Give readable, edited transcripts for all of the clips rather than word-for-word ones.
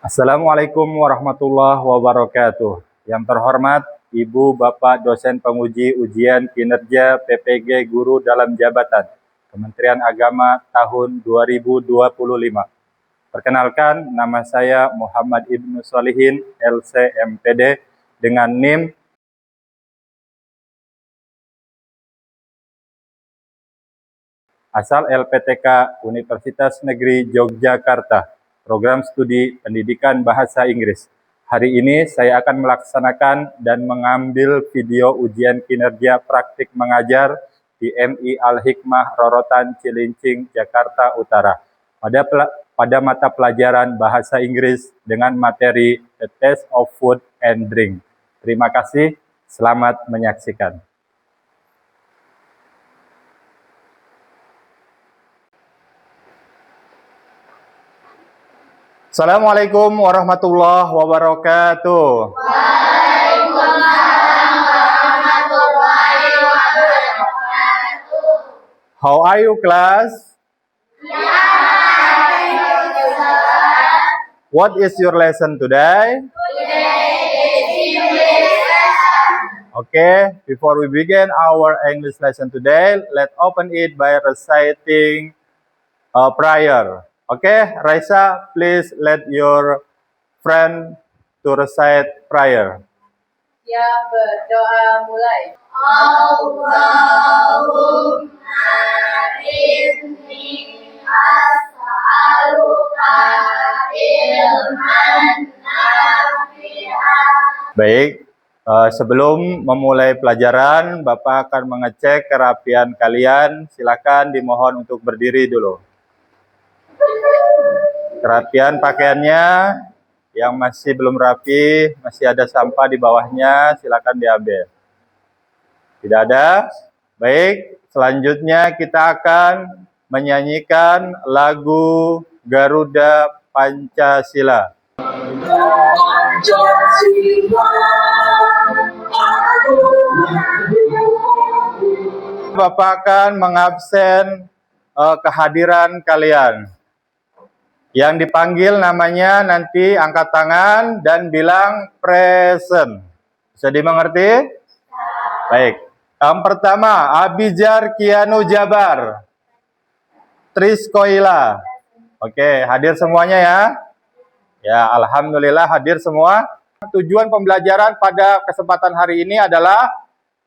Assalamualaikum warahmatullahi wabarakatuh. Yang terhormat Ibu Bapak dosen penguji ujian kinerja PPG Guru dalam Jabatan Kementerian Agama tahun 2025. Perkenalkan, nama saya Muhammad Ibnu Solihin, LCMPD, dengan NIM asal LPTK Universitas Negeri Yogyakarta, program studi pendidikan bahasa Inggris. Hari ini saya akan melaksanakan dan mengambil video ujian kinerja praktik mengajar di MI Al-Hikmah Rorotan Cilincing, Jakarta Utara pada mata pelajaran bahasa Inggris dengan materi The Taste of Food and Drink. Terima kasih, selamat menyaksikan. Assalamualaikum warahmatullahi wabarakatuh. Waalaikumsalam warahmatullahi wabarakatuh. How are you, class? Thank you, sir. What is your lesson today? Today is English lesson. Okay, before we begin our English lesson today, let's open it by reciting a prayer. Okay, Raisa, please let your friend to recite prayer. Ya, berdoa mulai. Allahumma inni as'aluka ilman nafi'an. Baik, sebelum memulai pelajaran, Bapak akan mengecek kerapian kalian. Silakan dimohon untuk berdiri dulu. Kerapian pakaiannya yang masih belum rapi, masih ada sampah di bawahnya, silakan diambil. Tidak ada? Baik, selanjutnya kita akan menyanyikan lagu Garuda Pancasila. Bapak akan mengabsen kehadiran kalian. Yang dipanggil namanya nanti angkat tangan dan bilang present. Bisa dimengerti? Baik. Yang pertama, Abijar Kianu Jabar. Triskoila. Oke, hadir semuanya ya. Ya, alhamdulillah hadir semua. Tujuan pembelajaran pada kesempatan hari ini adalah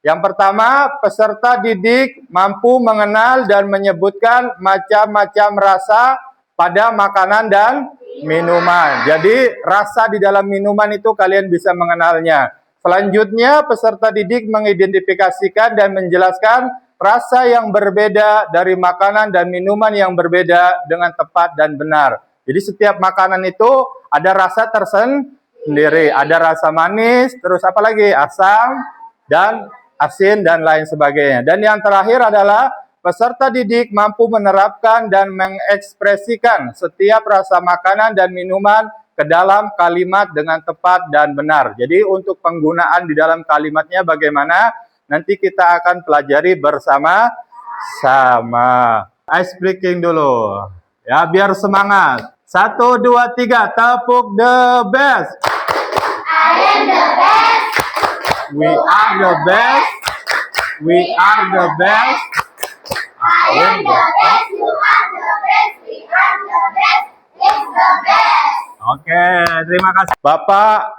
yang pertama, peserta didik mampu mengenal dan menyebutkan macam-macam rasa pada makanan dan minuman. Jadi rasa di dalam minuman itu kalian bisa mengenalnya. Selanjutnya peserta didik mengidentifikasikan dan menjelaskan rasa yang berbeda dari makanan dan minuman yang berbeda dengan tepat dan benar. Jadi setiap makanan itu ada rasa tersendiri. Ada rasa manis, terus apa lagi? Asam dan asin dan lain sebagainya. Dan yang terakhir adalah peserta didik mampu menerapkan dan mengekspresikan setiap rasa makanan dan minuman ke dalam kalimat dengan tepat dan benar. Jadi untuk penggunaan di dalam kalimatnya bagaimana? Nanti kita akan pelajari bersama-sama. Ice breaking dulu. Ya, biar semangat. 1, 2, 3, tepuk the best. I am the best. We are the best. We are the best. I am the best. You are the best. We are the best. It's the best. Oke, terima kasih. Bapak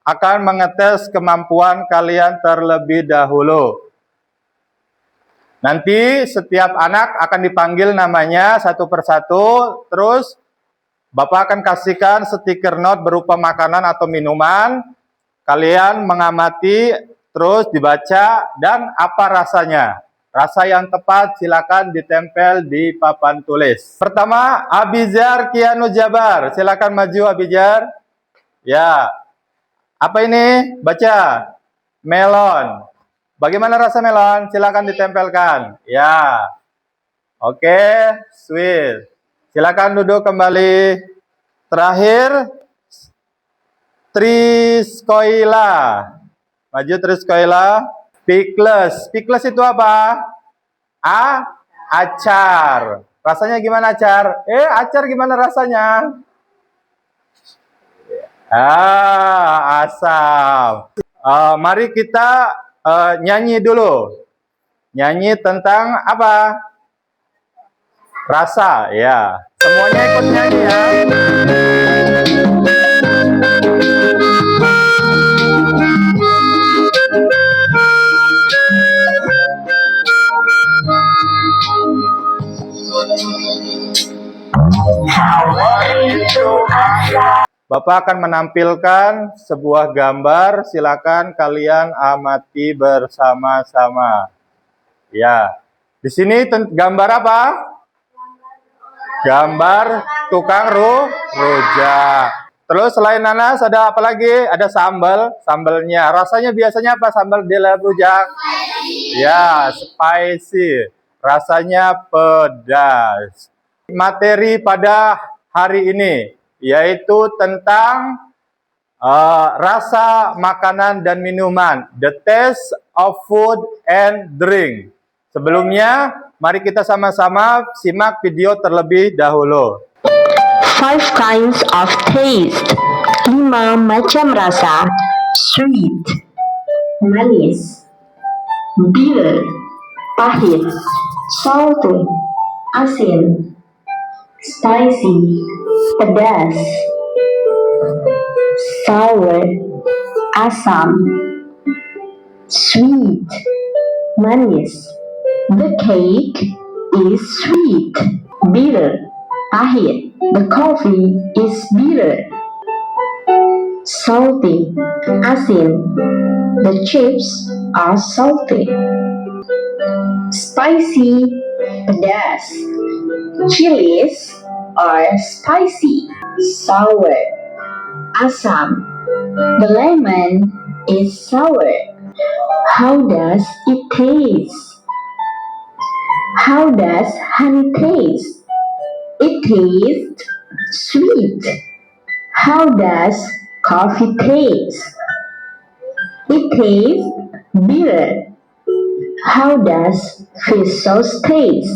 akan mengetes kemampuan kalian terlebih dahulu. Nanti setiap anak akan dipanggil namanya satu persatu, terus Bapak akan kasihkan stiker note berupa makanan atau minuman. Kalian mengamati, terus dibaca, dan apa rasanya. Rasa yang tepat silakan ditempel di papan tulis. Pertama, Abijar Kianu Jabar. Silakan maju Abijar. Ya. Apa ini? Baca. Melon. Bagaimana rasa melon? Silakan ditempelkan. Ya. Oke, sweet. Silakan duduk kembali. Terakhir, Triskoila. Maju Triskoila. Pickles. Pickles itu apa? Acar. Rasanya gimana acar? Acar gimana rasanya? Asam. Mari kita nyanyi dulu. Nyanyi tentang apa? Rasa, ya. Semuanya ikut nyanyi ya. Bapak akan menampilkan sebuah gambar, silakan kalian amati bersama-sama. Ya, di sini gambar apa? Gambar tukang rujak. Terus selain nanas ada apa lagi? Ada sambal, sambalnya. Rasanya biasanya apa sambal di dalam rujak? Ya, spicy. Rasanya pedas. Materi pada hari ini yaitu tentang rasa makanan dan minuman, the taste of food and drink. Sebelumnya, mari kita sama-sama simak video terlebih dahulu. 5 kinds of taste. 5 macam rasa. Sweet, manis, bitter, pahit, salty, asin, spicy, pedas, sour, asam, sweet, manis. The cake is sweet, bitter, pahit. The coffee is bitter, salty, asin. The chips are salty, spicy, pedas. Chilies are spicy, sour, asam. The lemon is sour. How does it taste? How does honey taste? It tastes sweet. How does coffee taste? It tastes bitter. How does fish sauce taste?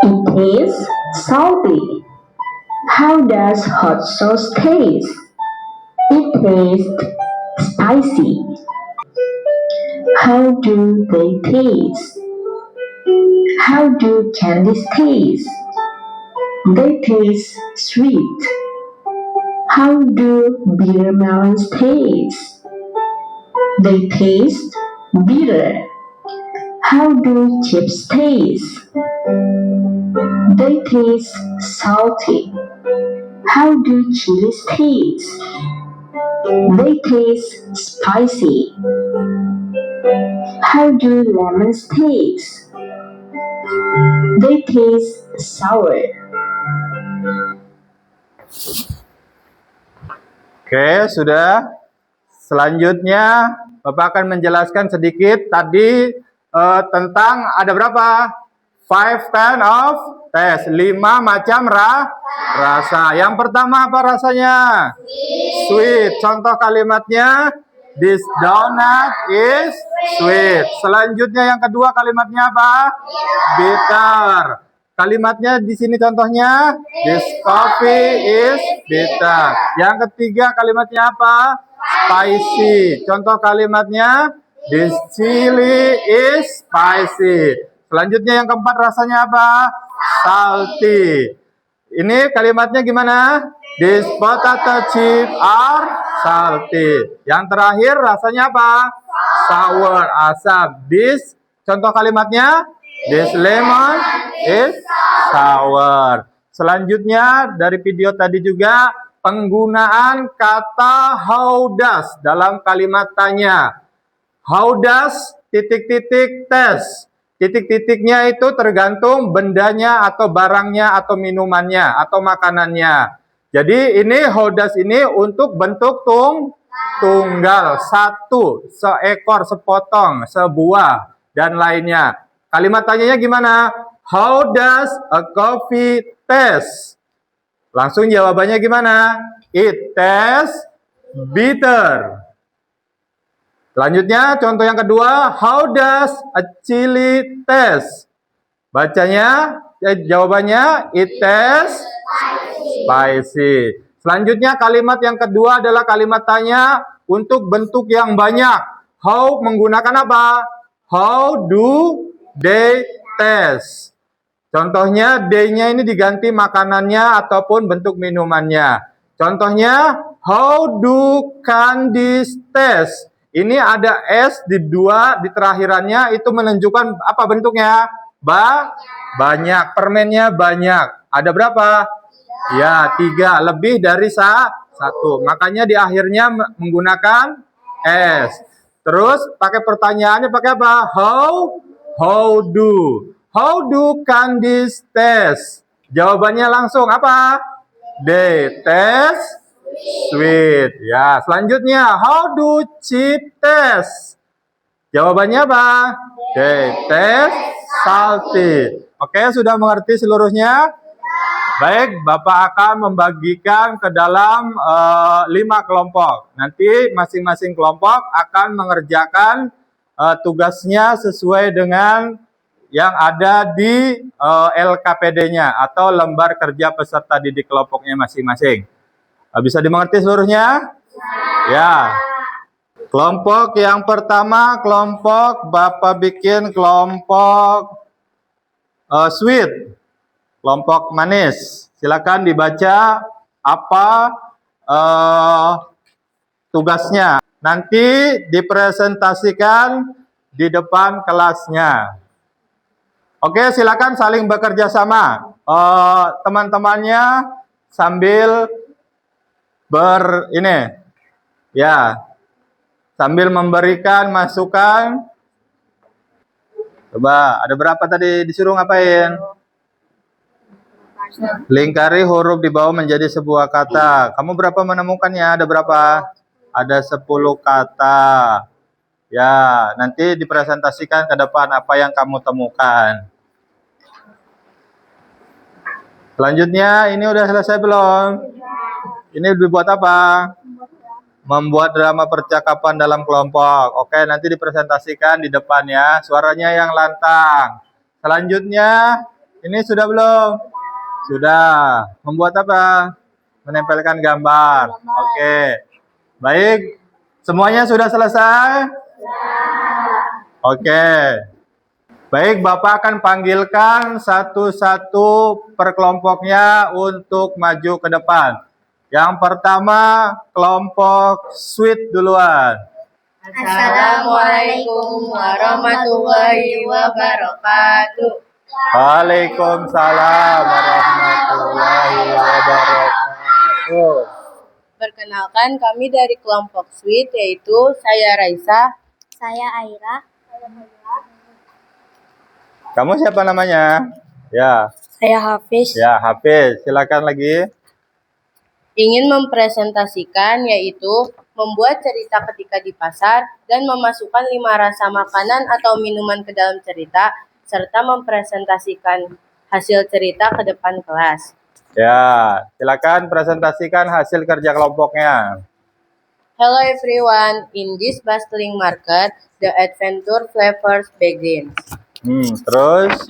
It tastes salty. How does hot sauce taste? It tastes spicy. How do they taste? How do candies taste? They taste sweet. How do bitter melons taste? They taste bitter. How do chips taste? They taste salty. How do chilies taste? They taste spicy. How do lemons taste? They taste sour. Oke, sudah. Selanjutnya, Bapak akan menjelaskan sedikit tadi tentang ada berapa? 5 kind of taste, 5 macam rasa. Yang pertama apa rasanya? Sweet. Contoh kalimatnya, this donut is sweet. Selanjutnya yang kedua kalimatnya apa? Bitter. Kalimatnya di sini contohnya, this coffee is bitter. Yang ketiga kalimatnya apa? Spicy. Contoh kalimatnya, this chili is spicy. Selanjutnya yang keempat rasanya apa? Salty. Ini kalimatnya gimana? These potato chips are salty. Yang terakhir rasanya apa? Sour, asam. This, contoh kalimatnya, this lemon is sour. Selanjutnya dari video tadi juga penggunaan kata how does dalam kalimat tanya. How does titik-titik test. Titik-titiknya itu tergantung bendanya atau barangnya atau minumannya atau makanannya. Jadi ini how does ini untuk bentuk tunggal, satu, seekor, sepotong, sebuah, dan lainnya. Kalimat tanyanya gimana? How does a coffee taste? Langsung jawabannya gimana? It tastes bitter. Selanjutnya, contoh yang kedua, how does a chili taste? Bacanya, jawabannya, it tastes spicy. Selanjutnya kalimat yang kedua adalah kalimat tanya untuk bentuk yang banyak. How menggunakan apa? How do they taste? Contohnya they-nya ini diganti makanannya ataupun bentuk minumannya. Contohnya how do candies taste? Ini ada S di dua di terakhirannya, itu menunjukkan apa bentuknya? Banyak. Permennya banyak. Ada berapa? Ya, 3. Lebih dari 1. Makanya di akhirnya menggunakan S. Terus pakai pertanyaannya pakai apa? How do candies taste? Jawabannya langsung apa? They taste sweet. Ya, selanjutnya how do chips taste? Jawabannya apa? They taste salty. Oke, sudah mengerti seluruhnya? Baik, Bapak akan membagikan ke dalam 5 kelompok. Nanti masing-masing kelompok akan mengerjakan tugasnya sesuai dengan yang ada di LKPD-nya atau lembar kerja peserta didik kelompoknya masing-masing. Bisa dimengerti seluruhnya? Ya. Kelompok yang pertama, kelompok Bapak bikin kelompok sweet. Kelompok manis. Silakan dibaca apa tugasnya. Nanti dipresentasikan di depan kelasnya. Oke, silakan saling bekerja sama. Teman-temannya sambil sambil memberikan masukan. Coba, ada berapa tadi disuruh ngapain? Lingkari huruf di bawah menjadi sebuah kata. Kamu berapa menemukannya? Ada berapa? Ada 10 kata. Ya, nanti dipresentasikan ke depan apa yang kamu temukan. Selanjutnya, ini udah selesai belum? Ini dibuat apa? Membuat drama percakapan dalam kelompok. Oke, nanti dipresentasikan di depan ya. Suaranya yang lantang. Selanjutnya, ini sudah belum? Sudah. Membuat apa? Menempelkan gambar. Oke. Baik. Semuanya sudah selesai? Oke. Baik, Bapak akan panggilkan satu-satu per kelompoknya untuk maju ke depan. Yang pertama, kelompok sweet duluan. Assalamualaikum warahmatullahi wabarakatuh. Waalaikumsalam warahmatullahi wabarakatuh. Perkenalkan, kami dari kelompok sweet, yaitu saya Raisa. Saya Aira. Kamu siapa namanya? Ya. Saya Hafiz. Ya, Hafiz. Silakan lagi. Ingin mempresentasikan, yaitu membuat cerita ketika di pasar dan memasukkan 5 rasa makanan atau minuman ke dalam cerita, serta mempresentasikan hasil cerita ke depan kelas. Ya, silakan presentasikan hasil kerja kelompoknya. Hello everyone, in this bustling market, the adventure flavors begins. Terus?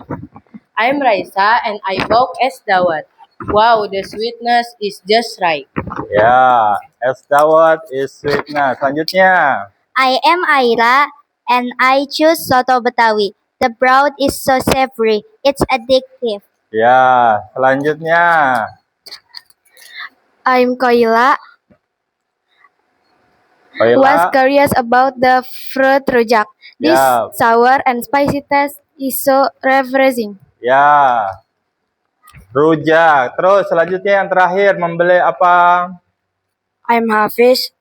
I'm Raisa and I bought es dawat. Wow, the sweetness is just right. Ya, es dawat is sweetness. Selanjutnya. I am Aira and I choose soto Betawi. The broth is so savory. It's addictive. Ya, selanjutnya. I'm Koila. Was curious about the fruit rujak. This sour and spicy taste is so refreshing. Ya, rujak. Terus selanjutnya yang terakhir, membeli apa? I'm Hafiz.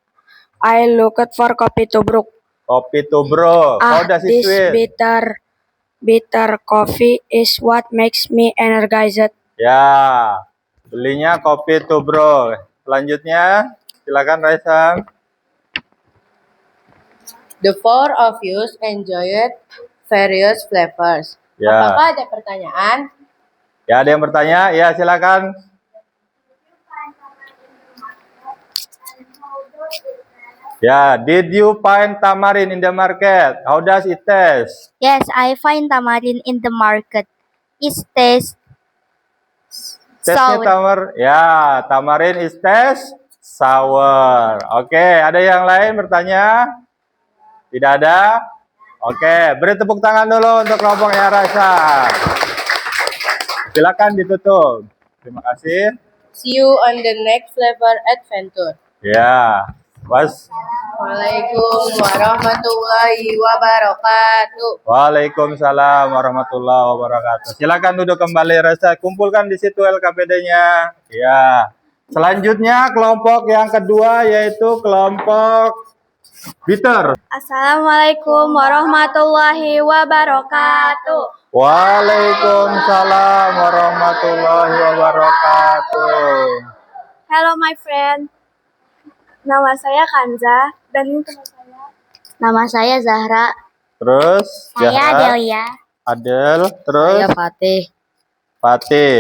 I looked for kopi tubruk. Kopi tubruk. How does it This sweet? bitter coffee is what makes me energized. Ya, belinya kopi tubruk. Selanjutnya, silakan Raisa. The 4 of you enjoyed various flavors. Ya. Apakah ada pertanyaan? Ya, ada yang bertanya? Ya, silakan. Ya, did you find tamarind in the market? How does it taste? Yes, I find tamarind in the market. It tastes Taste-nya Sour. tamar. Ya, tamarin is taste sour. Oke, ada yang lain bertanya? Tidak ada? Oke, beri tepuk tangan dulu untuk kelompok yang rasa. Silakan ditutup. Terima kasih. See you on the next flavor adventure. Ya, was. Waalaikumsalam warahmatullahi wabarakatuh. Waalaikumsalam warahmatullahi wabarakatuh. Silakan duduk kembali, rasa kumpulkan di situ LKPD-nya. Ya. Selanjutnya kelompok yang kedua yaitu kelompok bitter. Assalamualaikum warahmatullahi wabarakatuh. Waalaikumsalam warahmatullahi wabarakatuh. Hello my friend. Nama saya Kanza dan ini teman saya. Nama saya Zahra. Terus Zahra, Delia. Adel, terus Saya Fatih. Fatih.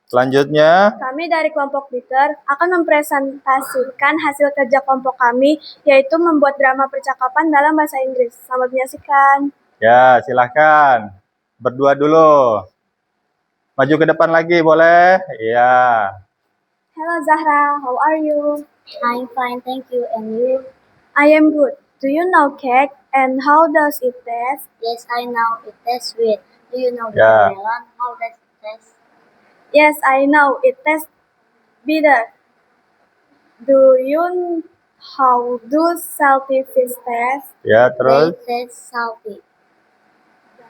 Selanjutnya Kami dari kelompok Bitter akan mempresentasikan hasil kerja kelompok kami, yaitu membuat drama percakapan dalam bahasa Inggris. Selamat menyaksikan. ya, silahkan. Berdua dulu. Maju ke depan lagi boleh? Iya. Hello Zahra, how are you? I'm fine, thank you. And you? I am good. Do you know cake and how does it taste? Yes, I know. It tastes sweet. Do you know the Yeah. melon? How does it taste? Yes, I know. It tastes bitter. Do you how do salty fish taste? Ya, They terus. taste salty.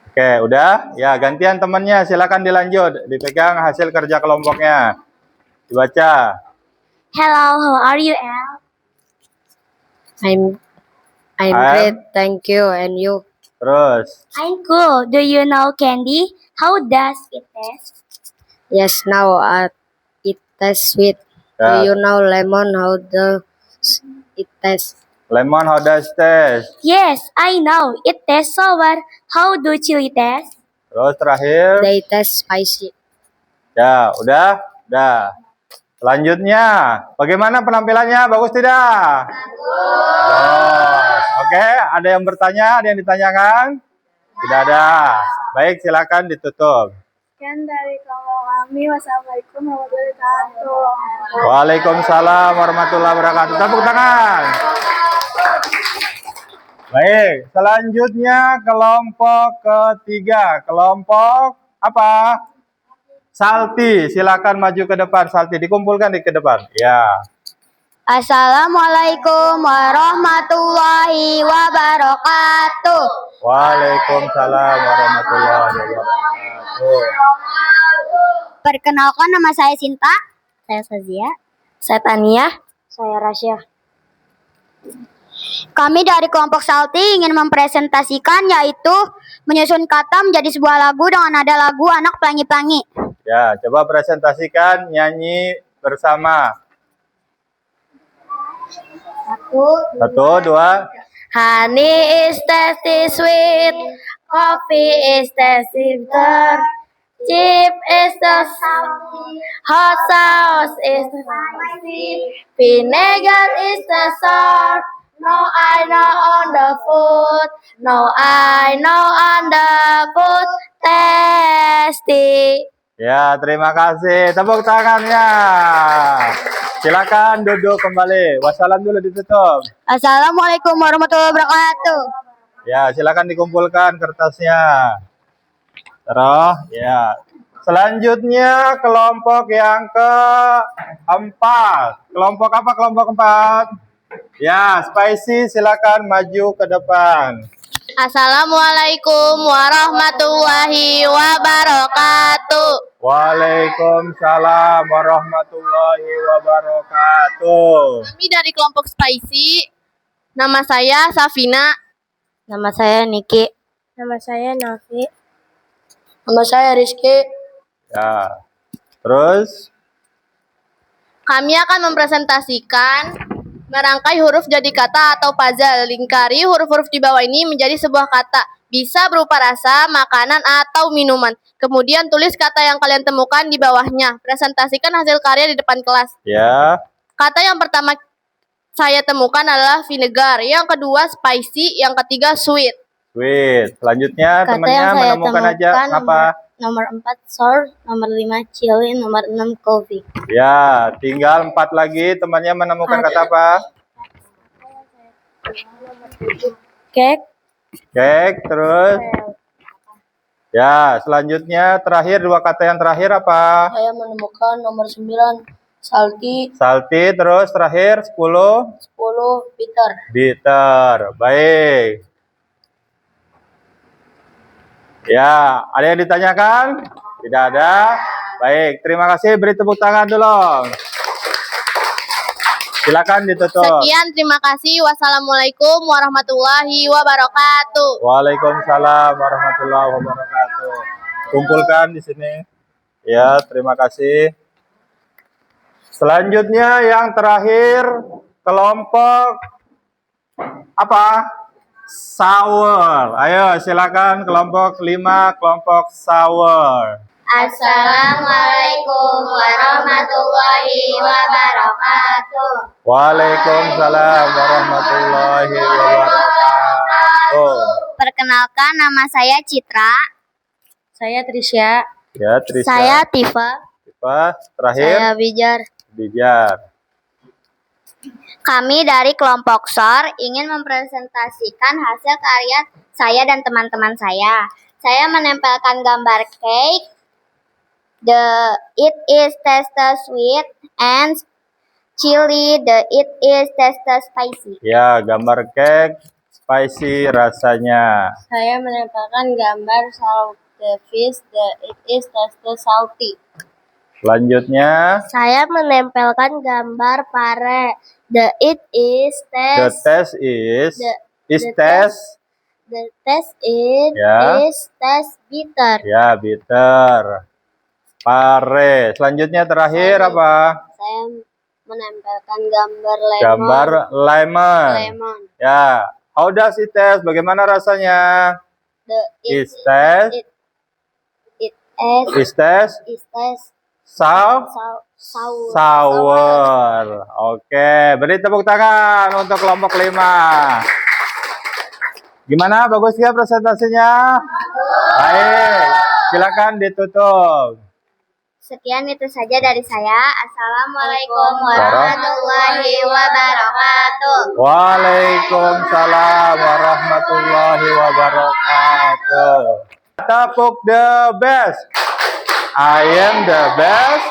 Oke, udah? Ya, gantian temannya. Silakan dilanjut. Dipegang hasil kerja kelompoknya. Dibaca. Hello, how are you, Elle? I'm I'm- great, thank you. And you? Terus. I'm cool. Do you know candy? How does it taste? Yes, now it tastes sweet. Do Ya, you know lemon? How does it taste? lemon how does taste? Yes, I know. It tastes sour. How do chili taste? Terus terakhir. They taste spicy. Ya, udah? Udah. Selanjutnya, bagaimana penampilannya? Bagus tidak? Bagus. Oke, ada yang bertanya? Ada yang ditanyakan? Tidak ada. Baik, silakan ditutup. Sekian dari kelompok kami. Wassalamualaikum warahmatullahi wabarakatuh. Waalaikumsalam warahmatullahi wabarakatuh. Tepuk tangan. Baik, selanjutnya kelompok ketiga. Kelompok apa? Salty. Silakan maju ke depan, Salty. Dikumpulkan di ke depan. Ya. Assalamualaikum warahmatullahi wabarakatuh. Waalaikumsalam warahmatullahi wabarakatuh. Perkenalkan, nama saya Sinta. Saya Sazia. Saya Tania. Saya Rasya. Kami dari kelompok Salty ingin mempresentasikan yaitu menyusun kata menjadi sebuah lagu dengan nada lagu anak pelangi-pelangi. Ya, coba presentasikan nyanyi bersama. Satu, dua. Honey is tasty sweet, coffee is tasty bitter, chip is the salty, hot sauce is the spicy, vinegar is the sour. No, I know on the food. No, I know on the food. Tasty. Ya, terima kasih. Tepuk tangannya. Silakan duduk kembali. Wassalam dulu ditutup. Assalamualaikum warahmatullahi wabarakatuh. Ya, silakan dikumpulkan kertasnya. Terus, ya. Selanjutnya kelompok yang keempat. Kelompok apa kelompok keempat? Ya, spicy silakan maju ke depan. Assalamualaikum warahmatullahi wabarakatuh. Waalaikumsalam warahmatullahi wabarakatuh. Kami dari kelompok Spicy. Nama saya Safina. Nama saya Niki. Nama saya Nafi. Nama saya Rizky. Ya. Terus, Kami akan mempresentasikan merangkai huruf jadi kata atau puzzle. Lingkari huruf-huruf di bawah ini menjadi sebuah kata. Bisa berupa rasa, makanan, atau minuman. Kemudian tulis kata yang kalian temukan di bawahnya. Presentasikan hasil karya di depan kelas. ya. Kata yang pertama saya temukan adalah vinegar. Yang kedua spicy. Yang ketiga sweet. Sweet. Selanjutnya Kata temannya yang saya menemukan aja temukan apa? nomor 4 sour, nomor 5 chili, nomor 6 coffee. Ya, tinggal 4 lagi. Temannya menemukan kata apa? Cake. Cake, terus? Ya, selanjutnya terakhir 2 kata yang terakhir apa? Saya menemukan nomor 9 salty, Salty, terus terakhir 10? 10 bitter. Bitter. Baik. Ya, ada yang ditanyakan? Tidak ada? Baik, terima kasih. Beri tepuk tangan dulu. Silakan ditutup. Sekian, terima kasih. Wassalamualaikum warahmatullahi wabarakatuh. Waalaikumsalam warahmatullahi wabarakatuh. Kumpulkan di sini. Ya, terima kasih. Selanjutnya yang terakhir kelompok apa? Sour. Ayo silakan kelompok 5, kelompok sour. Assalamualaikum warahmatullahi wabarakatuh. Waalaikumsalam warahmatullahi wabarakatuh. Perkenalkan, nama saya Citra. Saya Trisha. Ya, Trisha. Saya Tifa. Tifa. Terakhir Saya Bijar. Bijar. Kami dari kelompok SOR ingin mempresentasikan hasil karya saya dan teman-teman saya. Saya menempelkan gambar cake. It is tasted sweet and chili. It is tasted spicy. Ya, gambar cake spicy rasanya. Saya menempelkan gambar salty fish. It is tasted salty. Selanjutnya Saya menempelkan gambar pare. It is the test is the test. The taste is Ya. bitter. Ya, bitter. Pare. Selanjutnya terakhir apa? Saya menempelkan gambar lemon. Gambar lemon. Lemon. Ya. How does it taste? Bagaimana rasanya? It Is taste is taste sour. sour. Sour. Oke, beri tepuk tangan untuk kelompok 5. Gimana? Bagus ya presentasinya? Baik, silakan ditutup. Sekian itu saja dari saya. Assalamualaikum warahmatullahi wabarakatuh. Waalaikumsalam warahmatullahi wabarakatuh. Tepuk the best. I am the best.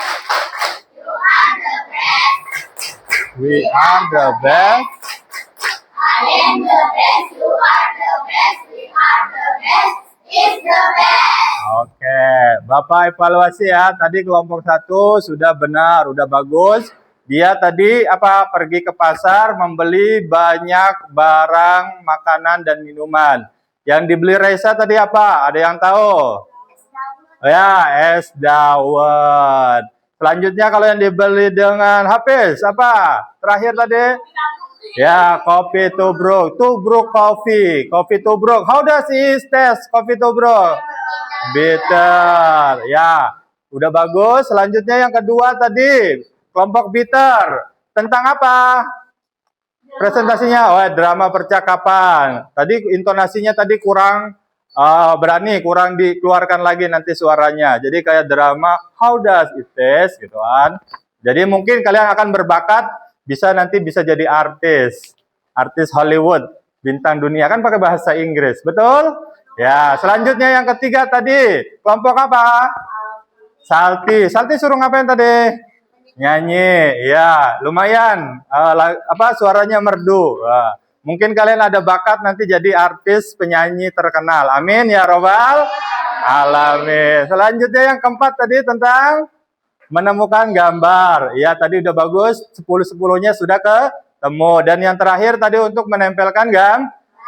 We are the best. I am the best. You are the best. We are the best. Is the best. Oke, Bapak evaluasi ya. Tadi kelompok 1 sudah benar, udah bagus. Dia tadi pergi ke pasar membeli banyak barang makanan dan minuman. Yang dibeli Raisa tadi apa? Ada yang tahu? Ya, es dawet. Selanjutnya kalau yang dibeli dengan Hafiz apa? Terakhir tadi? Ya, kopi tubruk. Tubruk coffee. Kopi tubruk. How does it taste? Kopi tubruk. Bitter. Ya, udah bagus. Selanjutnya yang kedua tadi, kelompok bitter. Tentang apa? Presentasinya, drama percakapan. Tadi intonasinya tadi kurang berani, kurang dikeluarkan lagi nanti suaranya. Jadi kayak drama, how does it taste gitu kan. Jadi mungkin kalian akan berbakat, nanti bisa jadi artis Hollywood, bintang dunia kan pakai bahasa Inggris, betul? Ya, selanjutnya yang ketiga tadi, kelompok apa? Salty. Salty suruh ngapain tadi? Nyanyi. Ya, lumayan. Suaranya merdu. Mungkin kalian ada bakat nanti jadi artis penyanyi terkenal. Amin ya robbal alamin. Selanjutnya yang keempat tadi tentang menemukan gambar. Ya, tadi udah bagus. 10-10-nya sudah ketemu. Dan yang terakhir tadi untuk menempelkan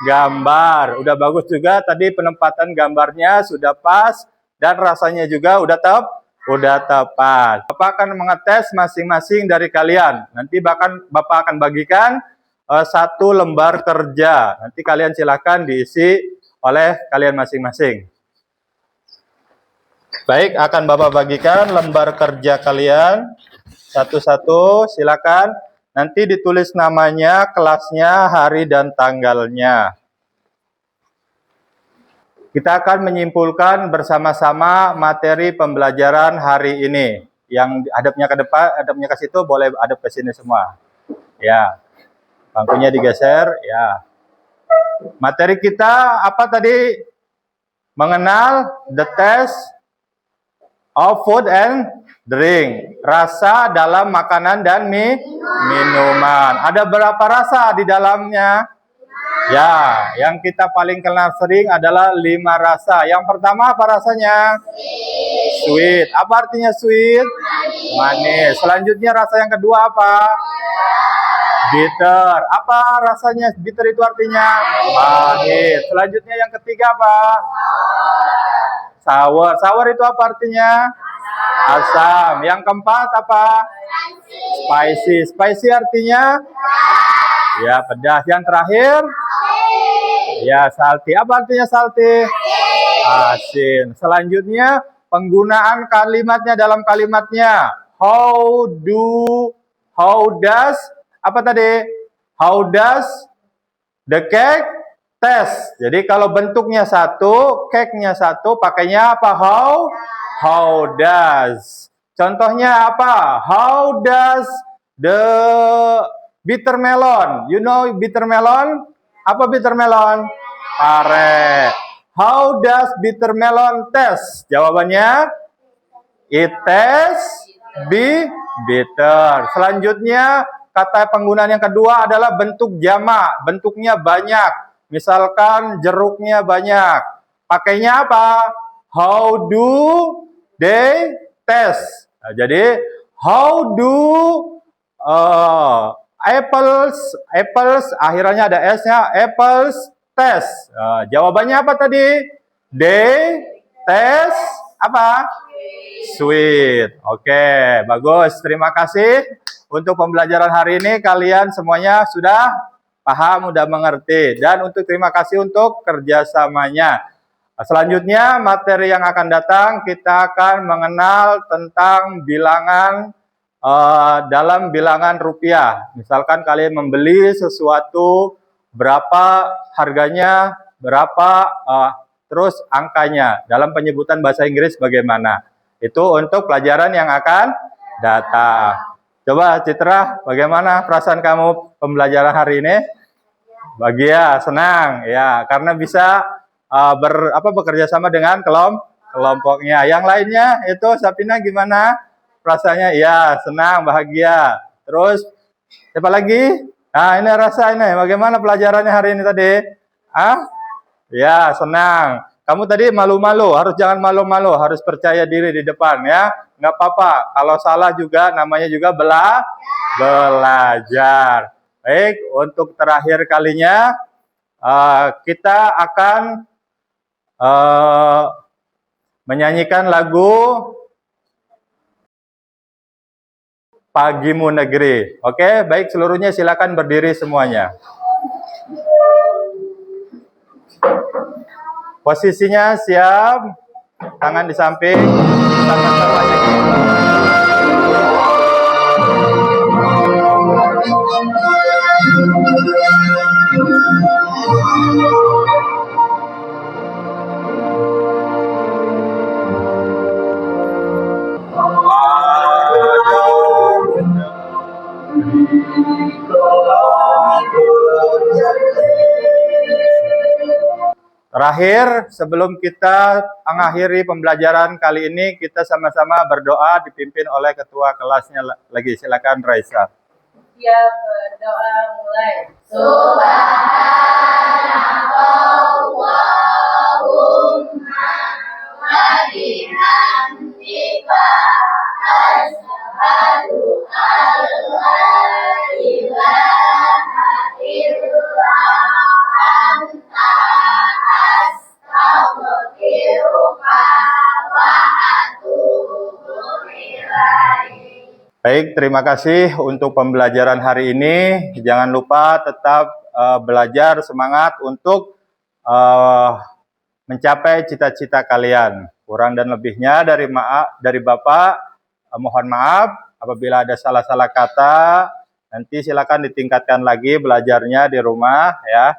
gambar. Udah bagus juga. Tadi penempatan gambarnya sudah pas. Dan rasanya juga udah tepat. Bapak akan mengetes masing-masing dari kalian. Nanti bahkan Bapak akan bagikan 1 lembar kerja. Nanti kalian silakan diisi oleh kalian masing-masing. Baik, akan Bapak bagikan lembar kerja kalian satu-satu. Silakan. Nanti ditulis namanya, kelasnya, hari dan tanggalnya. Kita akan menyimpulkan bersama-sama materi pembelajaran hari ini. Yang hadapnya ke depan, hadapnya ke situ, boleh hadap ke sini semua. Ya, bangkunya digeser. Ya. Materi kita apa tadi? Mengenal the taste of food and drink. Rasa dalam makanan dan minuman. Ada berapa rasa di dalamnya? Ya, yang kita paling kenal sering adalah 5 rasa. Yang pertama apa rasanya? Sweet. Apa artinya sweet? Manis. Selanjutnya rasa yang kedua apa? Bitter. Apa rasanya bitter itu artinya? Pahit. Selanjutnya yang ketiga apa? Sour. Sour itu apa artinya? Asam. Yang keempat apa? Spicy. Spicy artinya? Ya, pedas. Yang terakhir? Ya, salty. Apa artinya salty? Asin. Selanjutnya, penggunaan kalimatnya dalam kalimatnya. How does, apa tadi? How does the cake taste? Jadi kalau bentuknya satu, cake-nya satu, pakainya apa? How does. Contohnya apa? How does the bitter melon? You know bitter melon? Apa bitter melon? Pare. How does bitter melon taste? Jawabannya, it tastes bitter. Selanjutnya, kata penggunaan yang kedua adalah bentuk jamak. Bentuknya banyak. Misalkan jeruknya banyak. Pakainya apa? How do they taste? Nah, jadi, how do apples, akhirnya ada S-nya, apples taste. Nah, jawabannya apa tadi? They taste apa? Sweet. Oke, bagus. Terima kasih untuk pembelajaran hari ini. Kalian semuanya sudah paham, sudah mengerti. Dan terima kasih untuk kerjasamanya. Selanjutnya, materi yang akan datang, kita akan mengenal tentang bilangan dalam bilangan rupiah. Misalkan kalian membeli sesuatu, berapa harganya, berapa terus angkanya. Dalam penyebutan bahasa Inggris bagaimana. Itu untuk pelajaran yang akan datang. Coba Citra, bagaimana perasaan kamu pembelajaran hari ini? Bahagia, senang, ya, karena bisa bekerja sama dengan kelompoknya. Yang lainnya itu Sapina gimana? Rasanya? Ya, senang, bahagia. Terus siapa lagi? Nah, ini rasa ini. Bagaimana pelajarannya hari ini tadi? Ya, senang. Kamu tadi malu-malu, jangan malu-malu, harus percaya diri di depan ya. Nggak apa-apa. Kalau salah juga namanya juga belajar. Baik, untuk terakhir kalinya kita akan menyanyikan lagu Pagimu Negeri. Oke, baik, seluruhnya silakan berdiri semuanya. Posisinya siap, tangan di samping, tangan semuanya. Terakhir, sebelum kita mengakhiri pembelajaran kali ini, kita sama-sama berdoa dipimpin oleh ketua kelasnya lagi. Silakan Raisa. Ya, berdoa mulai. Subhanallahumma wa bihamdika asyhadu an la ilaha illa anta astaghfiruka wa atubu ilaik. Baik, terima kasih untuk pembelajaran hari ini. Jangan lupa tetap belajar, semangat untuk mencapai cita-cita kalian. Kurang dan lebihnya dari Bapak, mohon maaf apabila ada salah-salah kata. Nanti silakan ditingkatkan lagi belajarnya di rumah ya.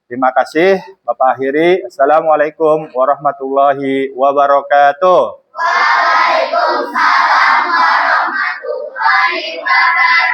Terima kasih. Bapak akhiri. Assalamualaikum warahmatullahi wabarakatuh. Waalaikumsalam warahmatullahi wabarakatuh.